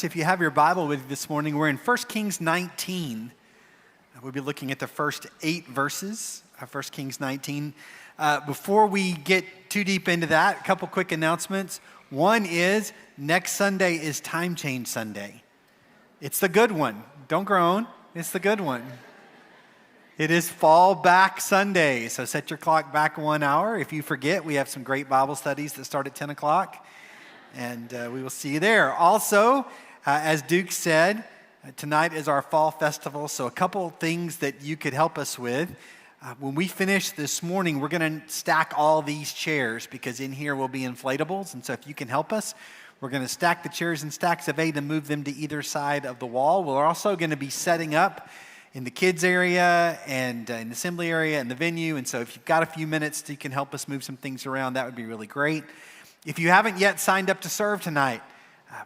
If you have your Bible with you this morning, we're in 1 Kings 19. We'll be looking at the first 8 verses of 1 Kings 19. Before we get too deep into that, a couple quick announcements. One is next Sunday is Time Change Sunday. It's the good one. Don't groan. It's the good one. It is Fall Back Sunday, so set your clock back 1 hour. If you forget, we have some great Bible studies that start at 10 o'clock, and we will see you there. Also, as Duke said, tonight is our fall festival, so a couple things that you could help us with. When we finish this morning, we're going to stack all these chairs because in here will be inflatables, and so if you can help us, we're going to stack the chairs in stacks of 8 and move them to either side of the wall. We're also going to be setting up in the kids area and in the assembly area and the venue, and so if you've got a few minutes you can help us move some things around, that would be really great. If you haven't yet signed up to serve tonight,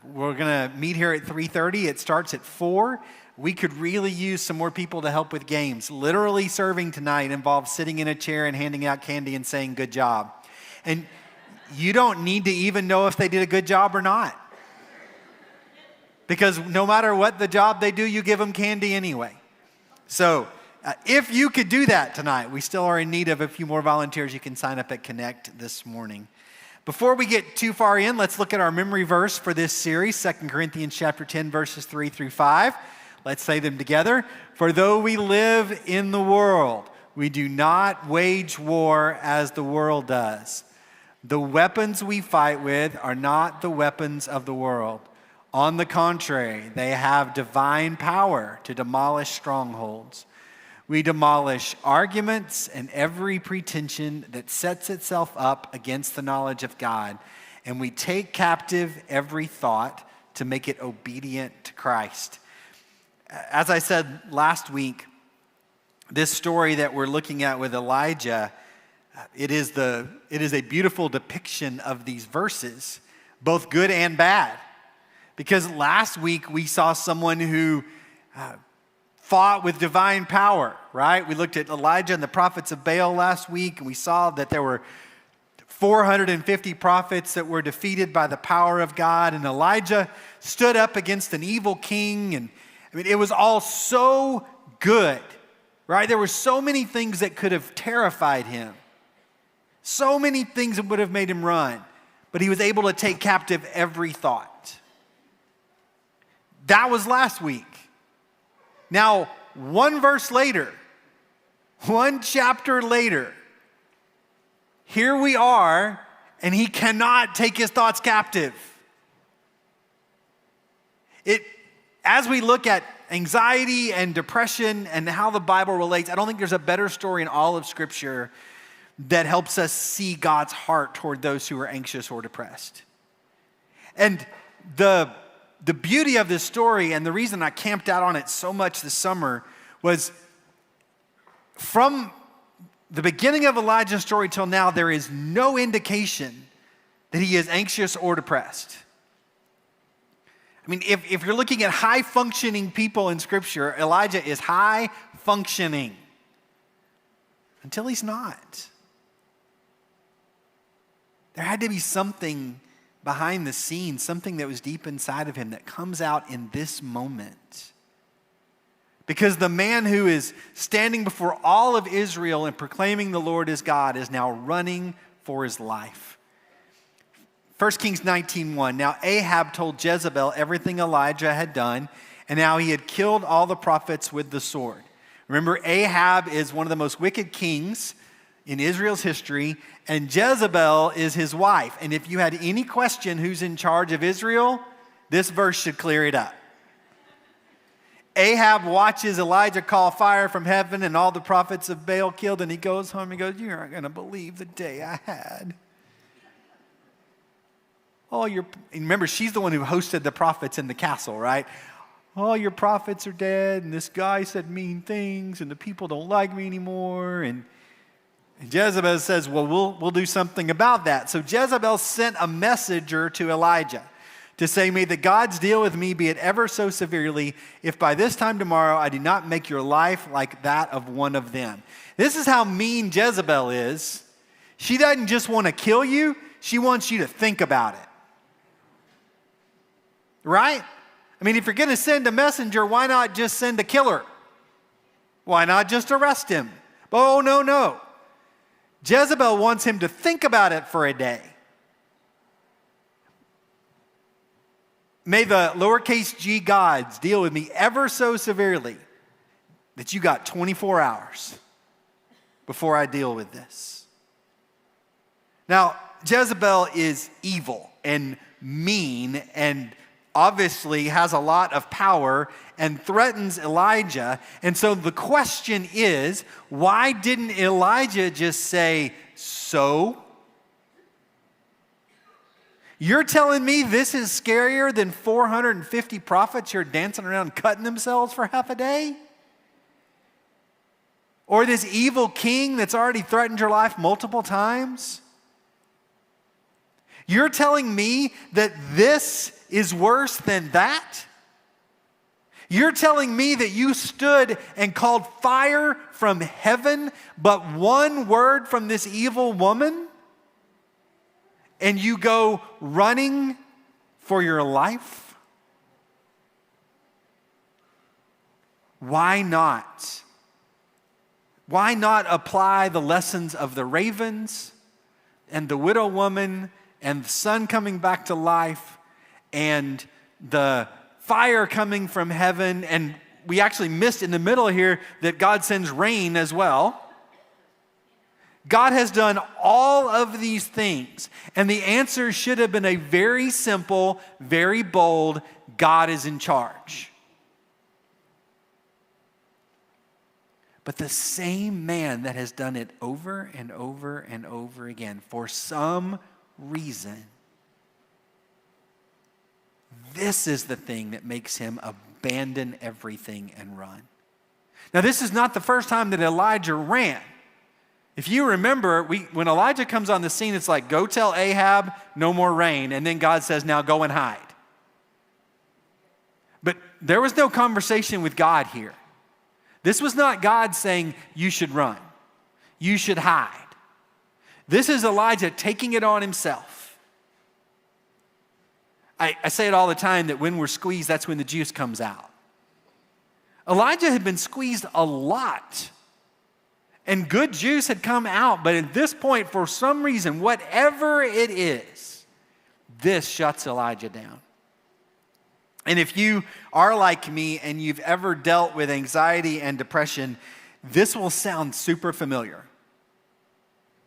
we're going to meet here at 3:30. It starts at 4. We could really use some more people to help with games. Literally serving tonight involves sitting in a chair and handing out candy and saying good job. And you don't need to even know if they did a good job or not. Because no matter what the job they do, you give them candy anyway. So if you could do that tonight, we still are in need of a few more volunteers. You can sign up at Connect this morning. Before we get too far in, let's look at our memory verse for this series, 2 Corinthians chapter 10, verses 3 through 5. Let's say them together. For though we live in the world, we do not wage war as the world does. The weapons we fight with are not the weapons of the world. On the contrary, they have divine power to demolish strongholds. We demolish arguments and every pretension that sets itself up against the knowledge of God, and we take captive every thought to make it obedient to Christ. As I said last week, this story that we're looking at with Elijah, it is a beautiful depiction of these verses, both good and bad. Because last week we saw someone who fought with divine power, right? We looked at Elijah and the prophets of Baal last week, and we saw that there were 450 prophets that were defeated by the power of God, and Elijah stood up against an evil king, and it was all so good, right? There were so many things that could have terrified him, so many things that would have made him run, but he was able to take captive every thought. That was last week. Now, one verse later, one chapter later, here we are, and he cannot take his thoughts captive. As we look at anxiety and depression and how the Bible relates, I don't think there's a better story in all of Scripture that helps us see God's heart toward those who are anxious or depressed. And the beauty of this story, and the reason I camped out on it so much this summer, was from the beginning of Elijah's story till now, there is no indication that he is anxious or depressed. If you're looking at high-functioning people in Scripture, Elijah is high-functioning until he's not. There had to be something behind the scenes, something that was deep inside of him that comes out in this moment. Because the man who is standing before all of Israel and proclaiming the Lord as God is now running for his life. 1 Kings 19:1. Now Ahab told Jezebel everything Elijah had done, and how he had killed all the prophets with the sword. Remember, Ahab is one of the most wicked kings in Israel's history, and Jezebel is his wife. And if you had any question who's in charge of Israel, this verse should clear it up. Ahab watches Elijah call fire from heaven and all the prophets of Baal killed, and he goes home and goes, "You're not going to believe the day I had." Remember, she's the one who hosted the prophets in the castle, right? All your prophets are dead, and this guy said mean things, and the people don't like me anymore, and Jezebel says, well, we'll do something about that. So Jezebel sent a messenger to Elijah to say, "May the gods deal with me, be it ever so severely, if by this time tomorrow I do not make your life like that of one of them." This is how mean Jezebel is. She doesn't just want to kill you, she wants you to think about it. Right? I mean, if you're going to send a messenger, why not just send a killer? Why not just arrest him? Oh, no. Jezebel wants him to think about it for a day. May the lowercase g gods deal with me ever so severely that you got 24 hours before I deal with this. Now, Jezebel is evil and mean and obviously has a lot of power and threatens Elijah. And so the question is, why didn't Elijah just say, so? You're telling me this is scarier than 450 prophets who are dancing around cutting themselves for half a day? Or this evil king that's already threatened your life multiple times? You're telling me that this is worse than that? You're telling me that you stood and called fire from heaven, but one word from this evil woman, and you go running for your life? Why not? Why not apply the lessons of the ravens and the widow woman and the sun coming back to life and the fire coming from heaven? And we actually missed in the middle here that God sends rain as well. God has done all of these things, and the answer should have been a very simple, very bold, God is in charge. But the same man that has done it over and over and over again, for some reason, this is the thing that makes him abandon everything and run. Now, this is not the first time that Elijah ran. If you remember, when Elijah comes on the scene, it's like, go tell Ahab, no more rain. And then God says, now go and hide. But there was no conversation with God here. This was not God saying, you should run. You should hide. This is Elijah taking it on himself. I say it all the time that when we're squeezed, that's when the juice comes out. Elijah had been squeezed a lot. And good juice had come out, but at this point, for some reason, whatever it is, this shuts Elijah down. And if you are like me and you've ever dealt with anxiety and depression, this will sound super familiar.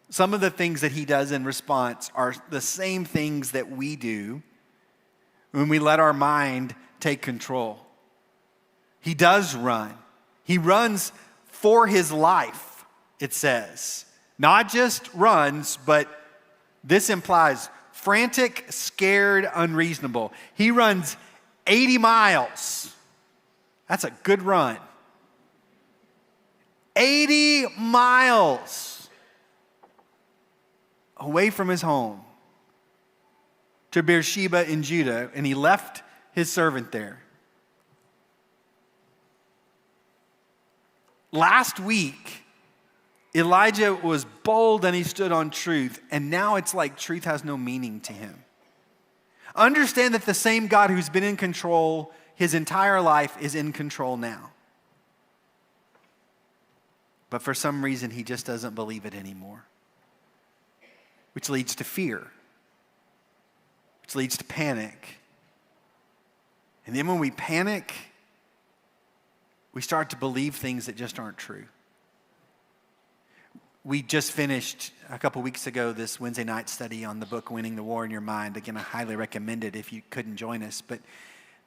Some of the things that he does in response are the same things that we do when we let our mind take control. He does run. He runs for his life. It says, not just runs, but this implies frantic, scared, unreasonable. He runs 80 miles. That's a good run. 80 miles away from his home to Beersheba in Judah, and he left his servant there. Last week, Elijah was bold and he stood on truth, and now it's like truth has no meaning to him. Understand that the same God who's been in control his entire life is in control now. But for some reason, he just doesn't believe it anymore, which leads to fear, which leads to panic. And then when we panic, we start to believe things that just aren't true. We just finished a couple weeks ago this Wednesday night study on the book Winning the War in Your Mind. Again, I highly recommend it if you couldn't join us. But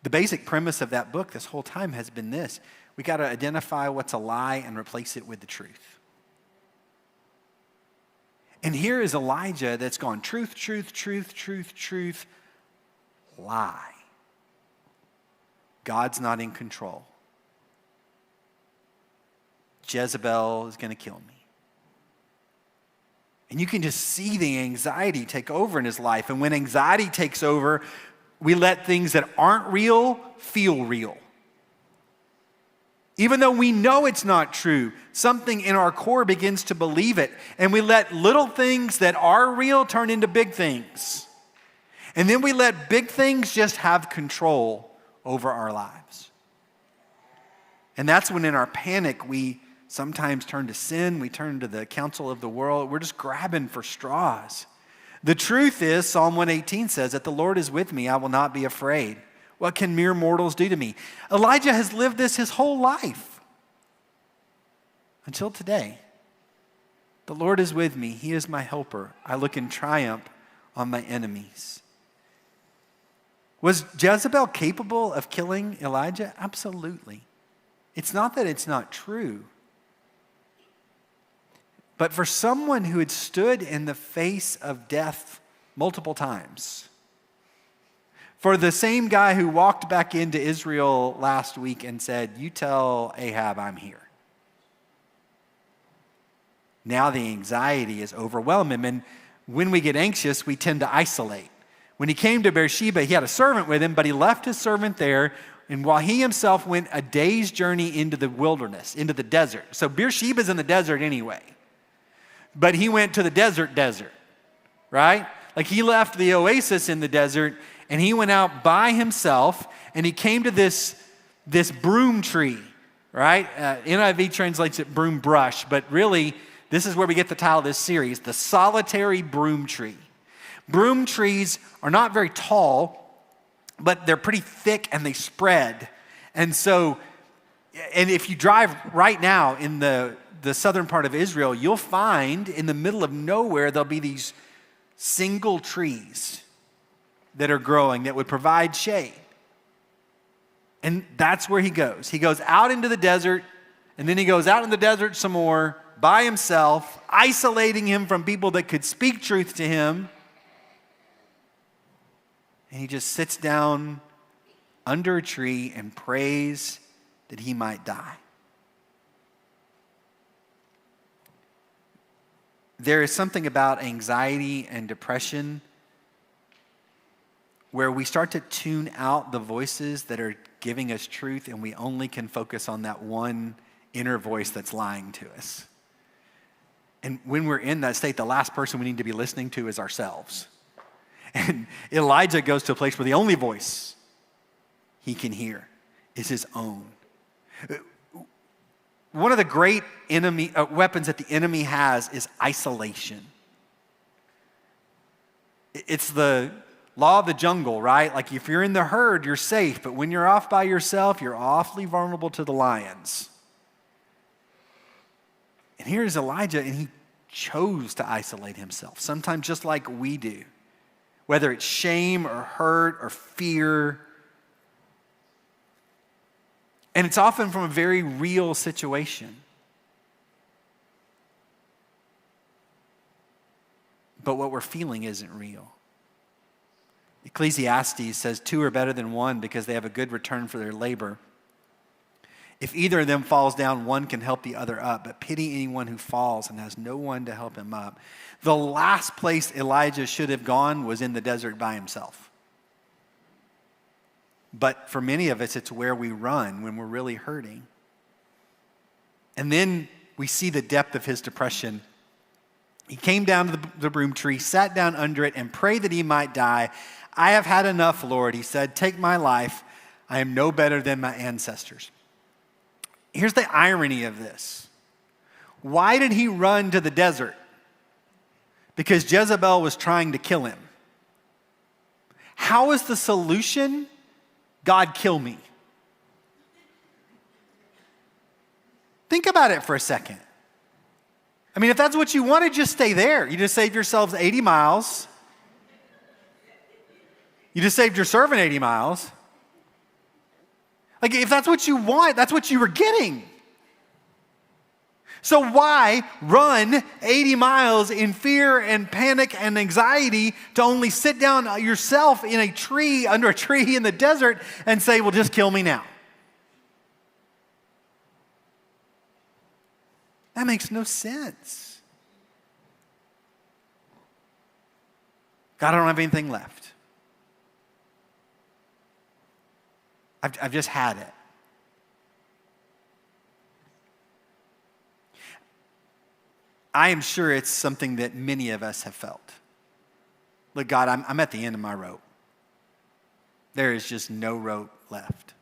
the basic premise of that book this whole time has been this. We got to identify what's a lie and replace it with the truth. And here is Elijah that's gone truth, truth, truth, truth, truth, lie. God's not in control. Jezebel is going to kill me. And you can just see the anxiety take over in his life. And when anxiety takes over, we let things that aren't real feel real. Even though we know it's not true, something in our core begins to believe it. And we let little things that are real turn into big things. And then we let big things just have control over our lives. And that's when in our panic, we sometimes turn to sin, we turn to the counsel of the world. We're just grabbing for straws. The truth is, Psalm 118 says that the Lord is with me, I will not be afraid. What can mere mortals do to me? Elijah has lived this his whole life until today. The Lord is with me. He is my helper. I look in triumph on my enemies. Was Jezebel capable of killing Elijah? Absolutely. It's not that it's not true. But for someone who had stood in the face of death multiple times, for the same guy who walked back into Israel last week and said, you tell Ahab I'm here. Now the anxiety is overwhelming him. And when we get anxious, we tend to isolate. When he came to Beersheba, he had a servant with him, but he left his servant there. And while he himself went a day's journey into the wilderness, into the desert. So Beersheba's in the desert anyway. But he went to the desert, right? Like he left the oasis in the desert and he went out by himself and he came to this broom tree, right? NIV translates it broom brush, but really this is where we get the title of this series, the solitary broom tree. Broom trees are not very tall, but they're pretty thick and they spread. And so, and if you drive right now in the southern part of Israel, you'll find in the middle of nowhere, there'll be these single trees that are growing that would provide shade. And that's where he goes. He goes out into the desert, and then he goes out in the desert some more by himself, isolating him from people that could speak truth to him. And he just sits down under a tree and prays that he might die. There is something about anxiety and depression where we start to tune out the voices that are giving us truth and we only can focus on that one inner voice that's lying to us. And when we're in that state, the last person we need to be listening to is ourselves. And Elijah goes to a place where the only voice he can hear is his own. One of the great weapons that the enemy has is isolation. It's the law of the jungle, right? Like if you're in the herd, you're safe. But when you're off by yourself, you're awfully vulnerable to the lions. And here's Elijah, and he chose to isolate himself, sometimes just like we do. Whether it's shame or hurt or fear. And it's often from a very real situation. But what we're feeling isn't real. Ecclesiastes says 2 are better than 1 because they have a good return for their labor. If either of them falls down, one can help the other up. But pity anyone who falls and has no one to help him up. The last place Elijah should have gone was in the desert by himself. But for many of us, it's where we run when we're really hurting. And then we see the depth of his depression. He came down to the broom tree, sat down under it, and prayed that he might die. I have had enough, Lord, he said. Take my life. I am no better than my ancestors. Here's the irony of this. Why did he run to the desert? Because Jezebel was trying to kill him. How is the solution? God, kill me. Think about it for a second. I mean, if that's what you wanted, just stay there. You just saved yourselves 80 miles. You just saved your servant 80 miles. Like, if that's what you want, that's what you were getting. So why run 80 miles in fear and panic and anxiety to only sit down yourself in a tree, under a tree in the desert and say, well, just kill me now? That makes no sense. God, I don't have anything left. I've just had it. I am sure it's something that many of us have felt. Look, God, I'm at the end of my rope. There is just no rope left.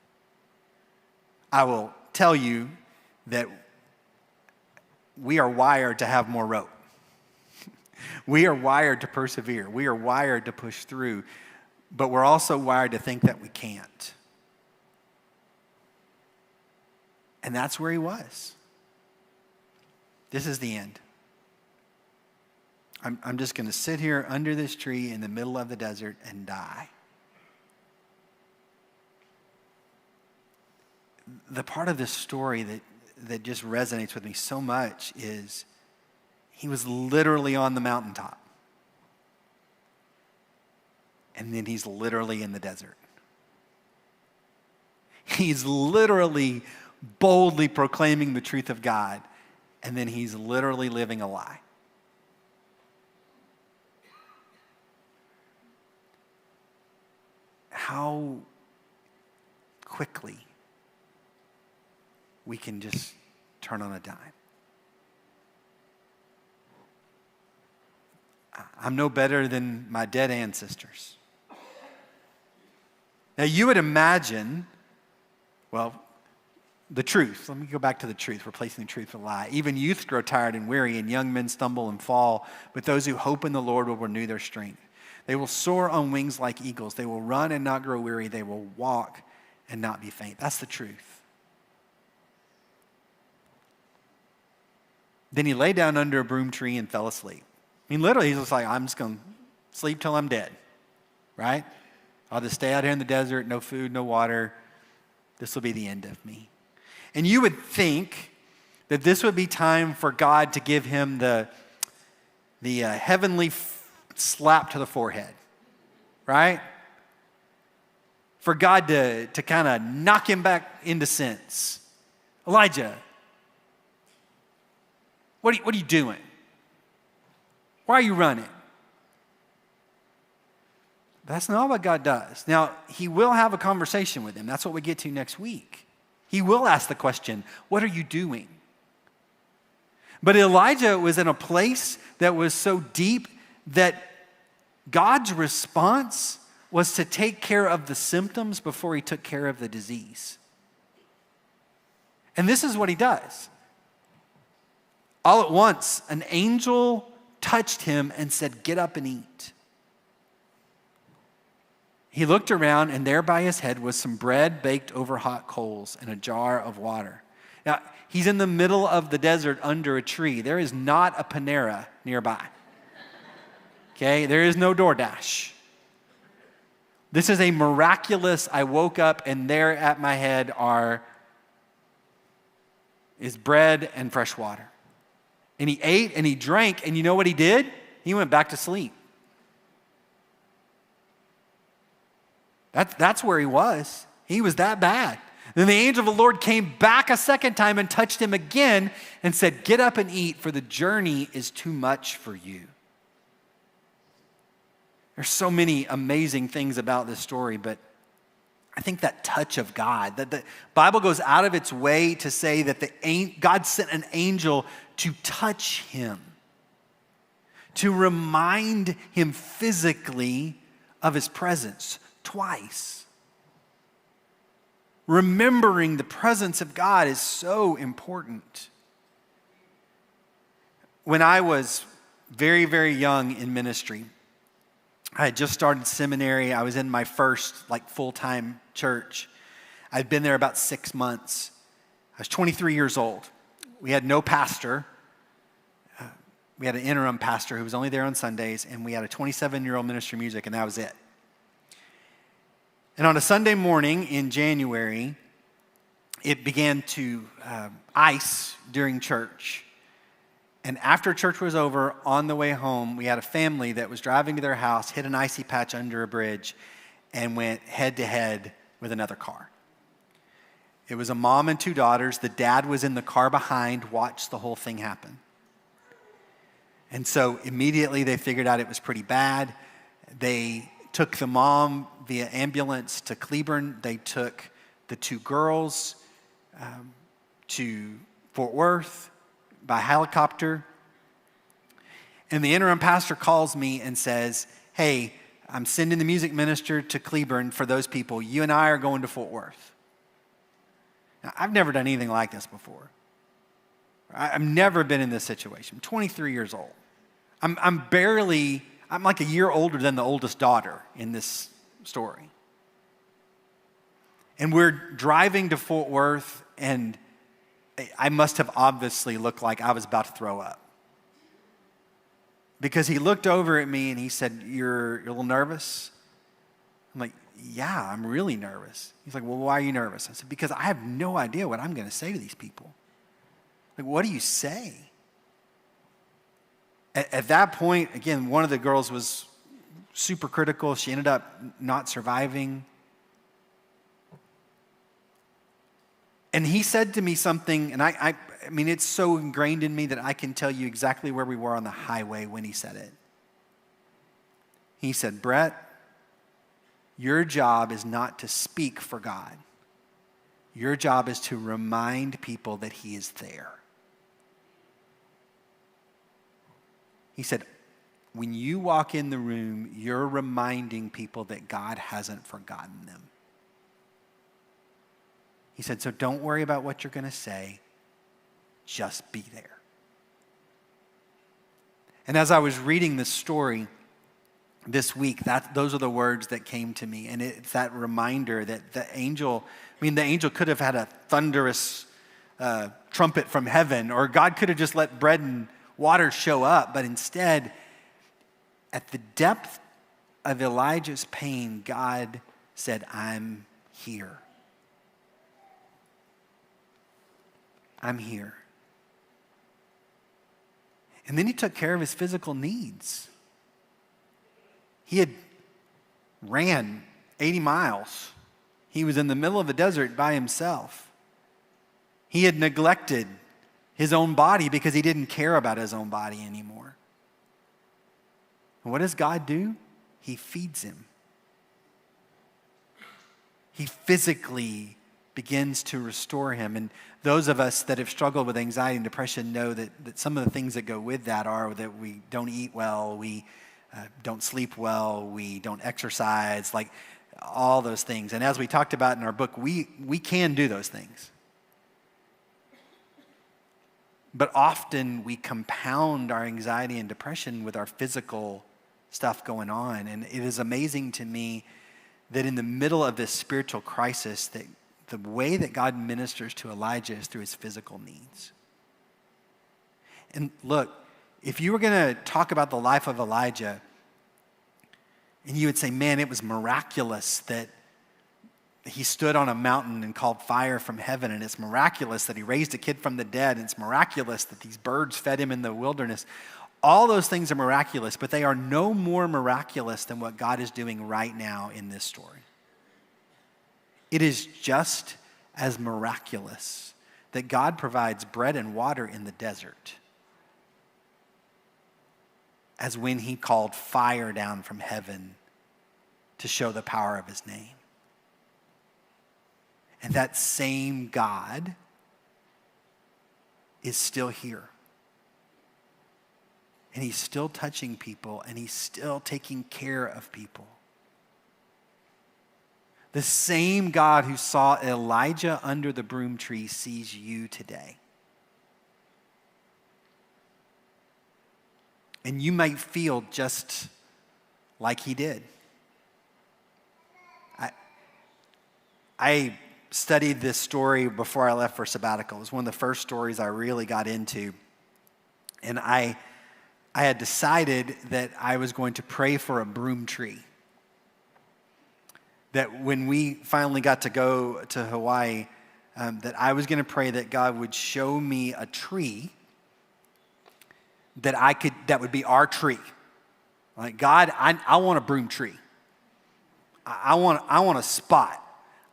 I will tell you that we are wired to have more rope. We are wired to persevere. We are wired to push through, but we're also wired to think that we can't. And that's where he was. This is the end. I'm just going to sit here under this tree in the middle of the desert and die. The part of this story that just resonates with me so much is he was literally on the mountaintop. And then he's literally in the desert. He's literally boldly proclaiming the truth of God. And then he's literally living a lie. How quickly we can just turn on a dime. I'm no better than my dead ancestors. Now you would imagine, well, the truth. Let me go back to the truth, replacing the truth with a lie. Even youth grow tired and weary, and young men stumble and fall, but those who hope in the Lord will renew their strength. They will soar on wings like eagles. They will run and not grow weary. They will walk and not be faint. That's the truth. Then he lay down under a broom tree and fell asleep. I mean, literally, he's just like, I'm just going to sleep till I'm dead, right? I'll just stay out here in the desert, no food, no water. This will be the end of me. And you would think that this would be time for God to give him the heavenly slap to the forehead, right? For God to kind of knock him back into sense. Elijah, what are you doing? Why are you running? That's not what God does. Now, he will have a conversation with him. That's what we get to next week. He will ask the question, what are you doing? But Elijah was in a place that was so deep that God's response was to take care of the symptoms before he took care of the disease. And this is what he does. All at once, an angel touched him and said, "Get up and eat." He looked around, and there by his head was some bread baked over hot coals and a jar of water. Now, he's in the middle of the desert under a tree. There is not a Panera nearby. Okay, there is no DoorDash. This is a miraculous, I woke up and there at my head is bread and fresh water. And he ate and he drank, and you know what he did? He went back to sleep. That's where he was. He was that bad. Then the angel of the Lord came back a second time and touched him again and said, "Get up and eat, for the journey is too much for you." There's so many amazing things about this story, but I think that touch of God, that the Bible goes out of its way to say that God sent an angel to touch him, to remind him physically of his presence twice. Remembering the presence of God is so important. When I was very, very young in ministry, I had just started seminary. I was in my first full-time church. I'd been there about 6 months. I was 23 years old. We had no pastor. We had an interim pastor who was only there on Sundays, and we had a 27-year-old minister of music, and that was it. And on a Sunday morning in January, it began to ice during church. And after church was over, on the way home, we had a family that was driving to their house, hit an icy patch under a bridge, and went head-to-head with another car. It was a mom and 2 daughters. The dad was in the car behind, watched the whole thing happen. And so immediately they figured out it was pretty bad. They took the mom via ambulance to Cleburne. They took the 2 girls to Fort Worth by helicopter. And the interim pastor calls me and says, "Hey, I'm sending the music minister to Cleburne for those people. You and I are going to Fort Worth. Now, I've never done anything like this before. I've never been in this situation. I'm 23 years old. I'm like a year older than the oldest daughter in this story. And we're driving to Fort Worth, and I must have obviously looked like I was about to throw up. Because he looked over at me and he said, you're a little nervous? I'm like, yeah, I'm really nervous. He's like, well, why are you nervous? I said, because I have no idea what I'm going to say to these people. Like, what do you say? At that point, again, one of the girls was super critical. She ended up not surviving. And he said to me something, and I mean, it's so ingrained in me that I can tell you exactly where we were on the highway when he said it. He said, Brett, your job is not to speak for God. Your job is to remind people that he is there. He said, when you walk in the room, you're reminding people that God hasn't forgotten them. He said, so don't worry about what you're going to say. Just be there. And as I was reading this story this week, those are the words that came to me. And it's that reminder that the angel could have had a thunderous trumpet from heaven, or God could have just let bread and water show up. But instead, at the depth of Elijah's pain, God said, I'm here. I'm here. And then he took care of his physical needs. He had ran 80 miles. He was in the middle of the desert by himself. He had neglected his own body because he didn't care about his own body anymore. And what does God do? He feeds him. He physically begins to restore him. And those of us that have struggled with anxiety and depression know that some of the things that go with that are that we don't eat well, we don't sleep well, we don't exercise, like all those things. And as we talked about in our book, we can do those things. But often we compound our anxiety and depression with our physical stuff going on. And it is amazing to me that in the middle of this spiritual crisis, that the way that God ministers to Elijah is through his physical needs. And look, if you were going to talk about the life of Elijah, and you would say, man, it was miraculous that he stood on a mountain and called fire from heaven, and it's miraculous that he raised a kid from the dead, and it's miraculous that these birds fed him in the wilderness. All those things are miraculous, but they are no more miraculous than what God is doing right now in this story. It is just as miraculous that God provides bread and water in the desert as when he called fire down from heaven to show the power of his name. And that same God is still here. And he's still touching people, and he's still taking care of people. The same God who saw Elijah under the broom tree sees you today. And you might feel just like he did. I studied this story before I left for sabbatical. It was one of the first stories I really got into. And I had decided that I was going to pray for a broom tree. That when we finally got to go to Hawaii, that I was going to pray that God would show me a tree that would be our tree. Like, God, I want a broom tree. I want a spot.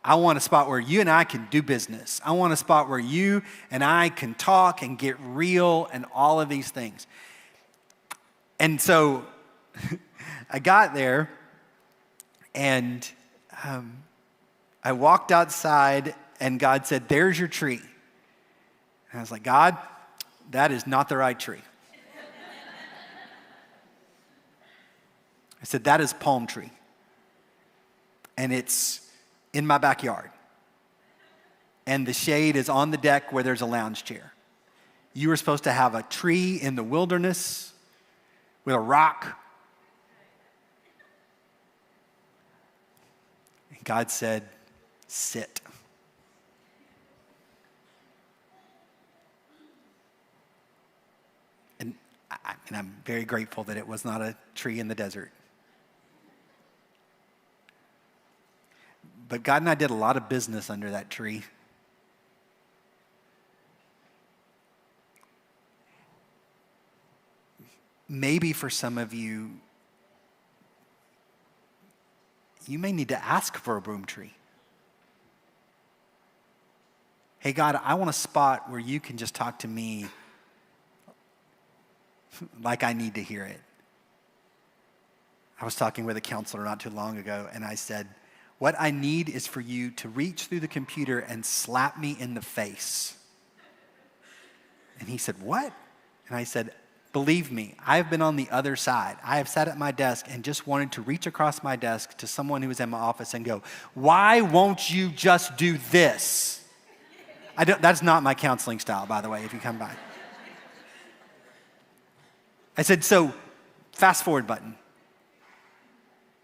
I want a spot where you and I can do business. I want a spot where you and I can talk and get real and all of these things. And so I got there, and I walked outside, and God said, there's your tree. And I was like, God, that is not the right tree. I said, that is palm tree. And it's in my backyard. And the shade is on the deck where there's a lounge chair. You were supposed to have a tree in the wilderness with a rock. And God said, sit. And I'm very grateful that it was not a tree in the desert. But God and I did a lot of business under that tree. Maybe for some of you, you may need to ask for a broom tree. Hey, God, I want a spot where you can just talk to me like I need to hear it. I was talking with a counselor not too long ago, and I said, what I need is for you to reach through the computer and slap me in the face. And he said, what? And I said, believe me, I've been on the other side. I have sat at my desk and just wanted to reach across my desk to someone who was in my office and go, why won't you just do this? That's not my counseling style, by the way, if you come by. I said, so fast forward button.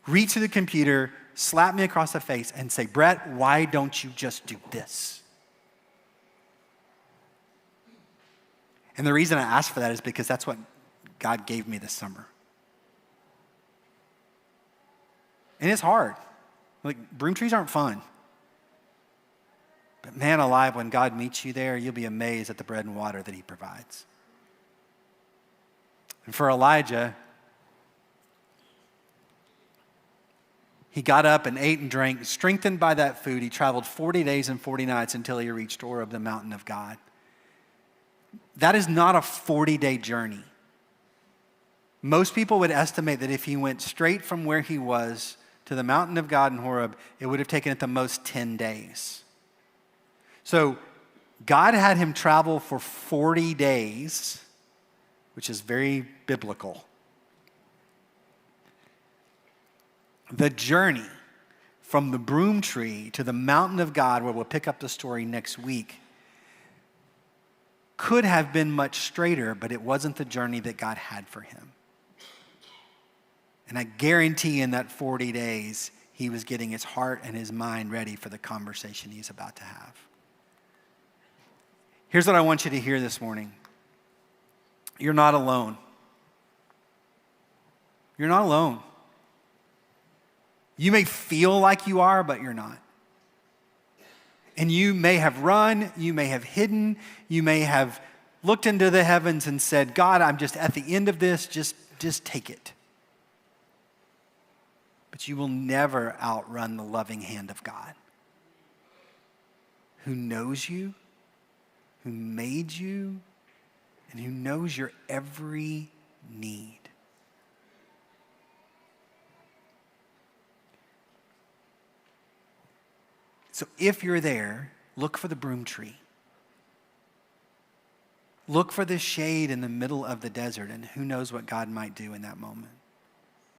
Reach to the computer, slap me across the face and say, Brett, why don't you just do this? And the reason I asked for that is because that's what God gave me this summer. And it's hard. Like, broom trees aren't fun. But man alive, when God meets you there, you'll be amazed at the bread and water that he provides. And for Elijah, he got up and ate and drank. Strengthened by that food, he traveled 40 days and 40 nights until he reached Horeb, the mountain of God. That is not a 40-day journey. Most people would estimate that if he went straight from where he was to the mountain of God in Horeb, it would have taken at the most 10 days. So God had him travel for 40 days, which is very biblical. The journey from the broom tree to the mountain of God, where we'll pick up the story next week, could have been much straighter, but it wasn't the journey that God had for him. And I guarantee in that 40 days, he was getting his heart and his mind ready for the conversation he's about to have. Here's what I want you to hear this morning. You're not alone. You're not alone. You may feel like you are, but you're not. And you may have run, you may have hidden, you may have looked into the heavens and said, God, I'm just at the end of this, just take it. But you will never outrun the loving hand of God, who knows you, who made you, and who knows your every need. So if you're there, look for the broom tree. Look for the shade in the middle of the desert, and who knows what God might do in that moment.